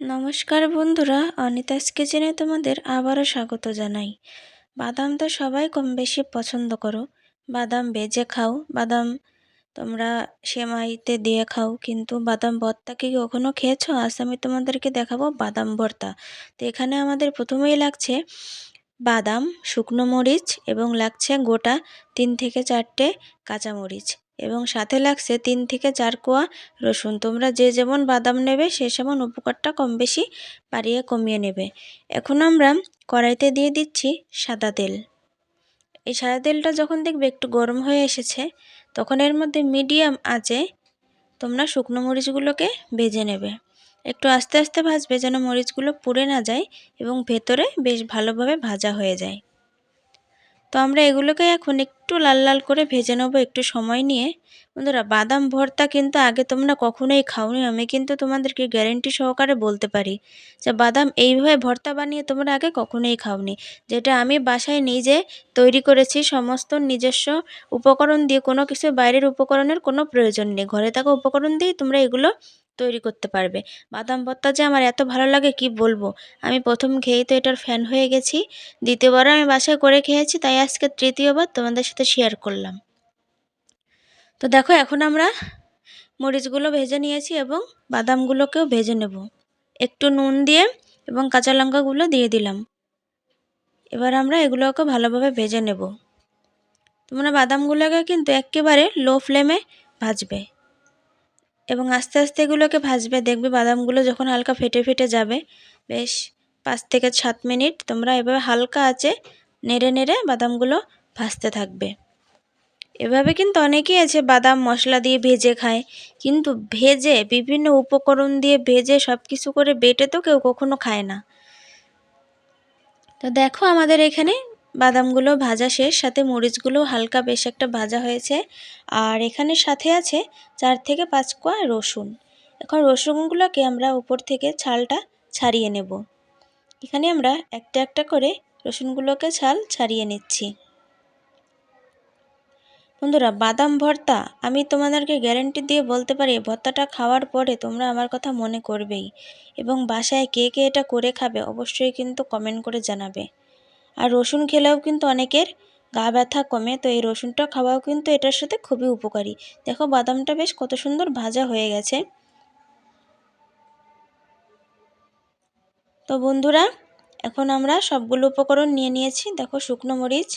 নমস্কার বন্ধুরা, অনিতাস কিচেনে তোমাদের আবারও স্বাগত জানাই। বাদাম তো সবাই কম বেশি পছন্দ করো। বাদাম ভেজে খাও, বাদাম তোমরা সেমাইতে দিয়ে খাও, কিন্তু বাদাম ভর্তা কি কখনো খেয়েছো? আজ আমি তোমাদেরকে দেখাবো বাদাম ভর্তা। তো এখানে আমাদের প্রথমেই লাগছে বাদাম, শুকনো মরিচ এবং লাগছে গোটা 3 থেকে 4টে কাঁচামরিচ এবং সাথে লাগছে 3 থেকে 4 কোয়া রসুন। তোমরা যে যেমন বাদাম নেবে সে সেমন উপকারটা কম বেশি বাড়িয়ে কমিয়ে নেবে। এখন আমরা কড়াইতে দিয়ে দিচ্ছি সাদা তেল। এই সাদা তেলটা যখন দেখবে একটু গরম হয়ে এসেছে, তখন এর মধ্যে মিডিয়াম আঁচে তোমরা শুকনো মরিচগুলোকে ভেজে নেবে। একটু আস্তে আস্তে ভাজবে যেন মরিচগুলো পুড়ে না যায় এবং ভেতরে বেশ ভালোভাবে ভাজা হয়ে যায়। তো আমরা এগুলোকে এখন একটু লাল লাল করে ভেজে নেব একটু সময় নিয়ে। বন্ধুরা, বাদাম ভর্তা কিন্তু আগে তোমরা কখনোই খাওনি। আমি কিন্তু তোমাদেরকে গ্যারেন্টি সহকারে বলতে পারি যে বাদাম এইভাবে ভর্তা বানিয়ে তোমরা আগে কখনোই খাওনি। যেটা আমি বাসায় নিজে তৈরি করেছি, সমস্ত নিজস্ব উপকরণ দিয়ে, কোনো কিছু বাইরের উপকরণের কোনো প্রয়োজন নেই। ঘরে থাকা উপকরণ দিয়েই তোমরা এগুলো তৈরি করতে পারবে। বাদাম ভর্তা যে আমার এত ভালো লাগে কি বলবো। আমি প্রথম খেয়েই তো এটার ফ্যান হয়ে গেছি। দ্বিতীয়বারও আমি বাসায় করে খেয়েছি, তাই আজকে তৃতীয়বার তোমাদের সাথে শেয়ার করলাম। তো দেখো, এখন আমরা মরিচগুলো ভেজে নিয়েছি এবং বাদামগুলোকেও ভেজে নেব। একটু নুন দিয়ে এবং কাঁচা লঙ্কাগুলো দিয়ে দিলাম। এবার আমরা এগুলোকে ভালোভাবে ভেজে নেব। তোমরা বাদামগুলোকে কিন্তু একেবারে লো ফ্লেমে ভাজবে এবং আস্তে আস্তে এগুলোকে ভাজবে। দেখবে বাদামগুলো যখন হালকা ফেটে ফেটে যাবে, বেশ 5 থেকে 7 মিনিট তোমরা এভাবে হালকা আঁচে নেড়ে নেড়ে বাদামগুলো ভাজতে থাকবে। এভাবে কিন্তু অনেকেই আছে বাদাম মশলা দিয়ে ভেজে খায়, কিন্তু ভেজে বিভিন্ন উপকরণ দিয়ে ভেজে সব কিছু করে বেটে তো কেউ কখনো খায় না। তো দেখো, আমাদের এখানে বাদামগুলো ভাজা শেষ, সাথে মরিচগুলো হালকা বেশ একটা ভাজা হয়েছে। আর এখানে সাথে আছে 4 থেকে 5 কোয়া রসুন। এখন রসুনগুলোকে আমরা উপর থেকে ছালটা ছাড়িয়ে নেব। এখানে আমরা একটা একটা করে রসুনগুলোকে ছাল ছাড়িয়ে নিচ্ছি। বন্ধুরা, বাদাম ভর্তা আমি তোমাদেরকে গ্যারেন্টি দিয়ে বলতে পারি, ভর্তাটা খাওয়ার পরে তোমরা আমার কথা মনে করবেই এবং বাসায় কে কে এটা করে খাবে অবশ্যই কিন্তু কমেন্ট করে জানাবে। আর রসুন খেলেও কিন্তু অনেকের গা ব্যথা কমে, তো এই রসুনটা খাওয়াও কিন্তু এটার সাথে খুবই উপকারী। দেখো, বাদামটা বেশ কত সুন্দর ভাজা হয়ে গেছে। তো বন্ধুরা, এখন আমরা সবগুলো উপকরণ নিয়ে নিয়েছি। দেখো, শুকনো মরিচ,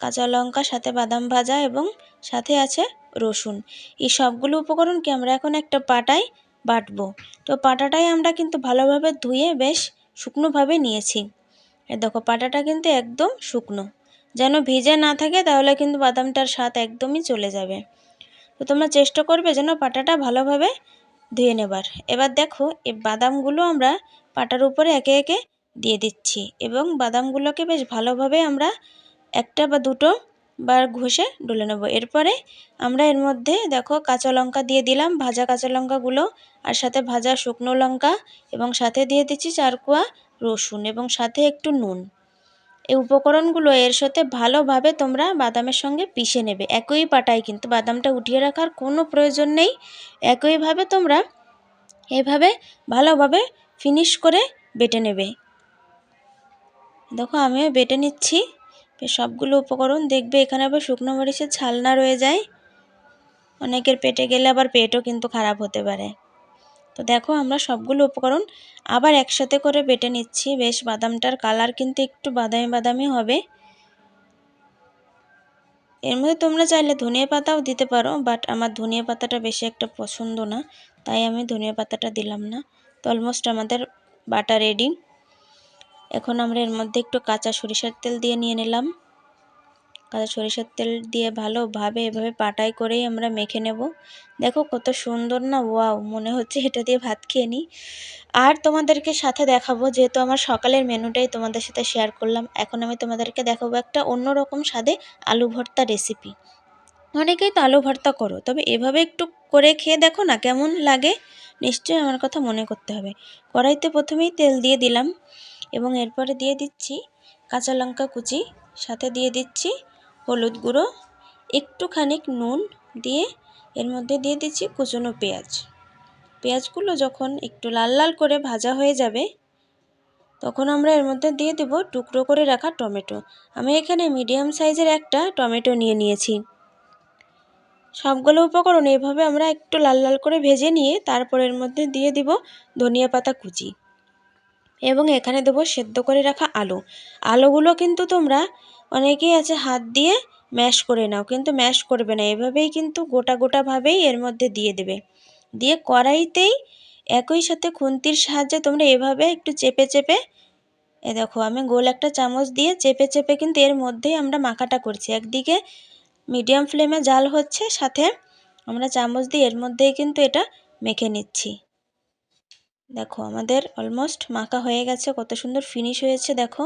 কাঁচা লঙ্কা, সাথে বাদাম ভাজা এবং সাথে আছে রসুন। এই সবগুলো উপকরণকে আমরা এখন একটা পাটায় বাটবো। তো পাটাটাই আমরা কিন্তু ভালোভাবে ধুয়ে বেশ শুকনোভাবে নিয়েছি। দেখো, পাটাটা কিন্তু একদম শুকনো, যেন ভিজে না থাকে, তাহলে কিন্তু বাদামটার স্বাদ একদমই চলে যাবে। তো তোমরা চেষ্টা করবে যেন পাটাটা ভালোভাবে ধুয়ে নেবার। এবার দেখো, এই বাদামগুলো আমরা পাটার উপরে একে একে দিয়ে দিচ্ছি এবং বাদামগুলোকে বেশ ভালোভাবে আমরা একটা বা দুটো বার ঘষে ডলে নেব। এরপরে আমরা এর মধ্যে দেখো কাঁচা লঙ্কা দিয়ে দিলাম, ভাজা কাঁচা লঙ্কাগুলো, আর সাথে ভাজা শুকনো লঙ্কা এবং সাথে দিয়ে দিচ্ছি 4 কোয়া রসুন এবং সাথে একটু নুন। এই উপকরণগুলো এর সাথে ভালোভাবে তোমরা বাদামের সঙ্গে পিষে নেবে। একই পাটায়, কিন্তু বাদামটা উঠিয়ে রাখার কোনো প্রয়োজন নেই। একইভাবে তোমরা এভাবে ভালোভাবে ফিনিশ করে বেটে নেবে। দেখো, আমিও বেটে নিচ্ছি সবগুলো উপকরণ। দেখবে এখানে আবার শুকনো মরিচের ছাল না রয়ে যায়, অনেকের পেটে গেলে আবার পেটও কিন্তু খারাপ হতে পারে। তো দেখো, আমরা সবগুলো উপকরণ আবার একসাথে করে বেটে নিচ্ছি। বেশ বাদামটার কালার কিন্তু একটু বাদামি বাদামি হবে। এর মধ্যে তোমরা চাইলে ধনিয়া পাতাও দিতে পারো, বাট আমার ধনিয়া পাতাটা বেশি একটা পছন্দ না, তাই আমি ধনিয়া পাতাটা দিলাম না। তো অলমোস্ট আমাদের বাটা রেডি। এখন আমরা এর মধ্যে একটু কাঁচা সরিষার তেল দিয়ে নিয়ে নিলাম। কাঁচা সরিষার তেল দিয়ে ভালোভাবে এভাবে পাটায় করেই আমরা মেখে নেব। দেখো কত সুন্দর না, ওয়াও, মনে হচ্ছে এটা দিয়ে ভাত খেয়ে নিই। আর তোমাদেরকে সাথে দেখাবো, যেহেতু আমার সকালের মেনুটাই তোমাদের সাথে শেয়ার করলাম, এখন আমি তোমাদেরকে দেখাবো একটা অন্যরকম স্বাদে আলু ভর্তা রেসিপি। অনেকেই তো আলু ভর্তা করো, তবে এভাবে একটু করে খেয়ে দেখো না কেমন লাগে। নিশ্চয়ই আমার কথা মনে করতে হবে। কড়াইতে প্রথমেই তেল দিয়ে দিলাম এবং এরপরে দিয়ে দিচ্ছি কাঁচা লঙ্কা কুচি, সাথে দিয়ে দিচ্ছি হলুদ গুঁড়ো, একটুখানি নুন দিয়ে এর মধ্যে দিয়ে দিচ্ছি কুচনো পেঁয়াজ। পেঁয়াজগুলো যখন একটু লাল লাল করে ভাজা হয়ে যাবে তখন আমরা এর মধ্যে দিয়ে দেব টুকরো করে রাখা টমেটো। আমি এখানে মিডিয়াম সাইজের একটা টমেটো নিয়েছি। সবগুলো উপকরণ এভাবে আমরা একটু লাল লাল করে ভেজে নিয়ে তারপর এর মধ্যে দিয়ে দিব ধনিয়া পাতা কুচি এবং এখানে দেব সেদ্ধ করে রাখা আলু। আলুগুলো কিন্তু তোমরা অনেকেই আছে হাত দিয়ে ম্যাশ করে নাও, কিন্তু ম্যাশ করবে না, এভাবেই কিন্তু গোটা গোটাভাবেই এর মধ্যে দিয়ে দেবে। দিয়ে কড়াইতেই একই সাথে খুন্তির সাহায্যে তোমরা এভাবে একটু চেপে চেপে, দেখো আমি গোল একটা চামচ দিয়ে চেপে চেপে কিন্তু এর মধ্যেই আমরা মাখাটা করছি। একদিকে মিডিয়াম ফ্লেমে জাল হচ্ছে, সাথে আমরা চামচ দিয়ে এর মধ্যেই কিন্তু এটা মেখে নিচ্ছি। দেখো আমাদের অলমোস্ট মাখা হয়ে গেছে, কত সুন্দর ফিনিশ হয়েছে। দেখো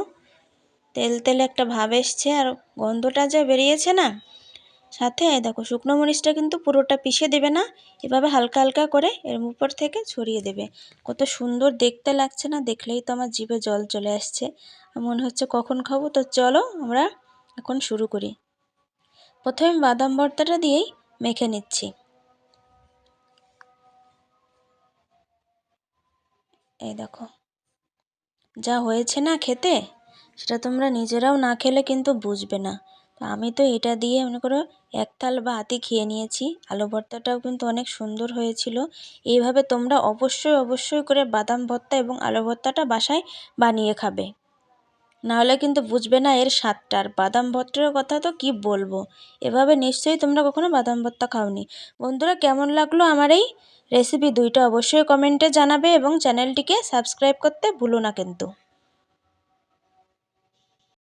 তেল তেলে একটা ভাব এসছে আর গন্ধটা যা বেরিয়েছে না, সাথে দেখো শুকনো মরিচটা কিন্তু পুরোটা পিষে দেবে না, এভাবে হালকা হালকা করে এর উপর থেকে ছড়িয়ে দেবে। কত সুন্দর দেখতে লাগছে না, দেখলেই তো আমার জিভে জল চলে আসছে, মনে হচ্ছে কখন খাবো। তো চলো আমরা এখন শুরু করি। প্রথমে বাদাম ভর্তাটা দিয়েই মেখে নিচ্ছি। এই দেখো যা হয়েছে না খেতে, সেটা তোমরা নিজেরাও না খেলে কিন্তু বুঝবে না। তো আমি তো এটা দিয়ে মনে করো এক থাল ভাতই খেয়ে নিয়েছি। আলু ভর্তাটাও কিন্তু অনেক সুন্দর হয়েছিল। এইভাবে তোমরা অবশ্যই অবশ্যই করে বাদাম ভর্তা এবং আলু ভর্তাটা বাসায় বানিয়ে খাবে, নাহলে কিন্তু বুঝবে না এর স্বাদটা। আর বাদাম ভর্তার কথা তো কি বলবো, এভাবে নিশ্চয়ই তোমরা কখনো বাদাম ভর্তা খাওনি। বন্ধুরা কেমন লাগলো আমার এই রেসিপি দুইটা অবশ্যই কমেন্টে জানাবে এবং চ্যানেলটিকে সাবস্ক্রাইব করতে ভুলো না কিন্তু।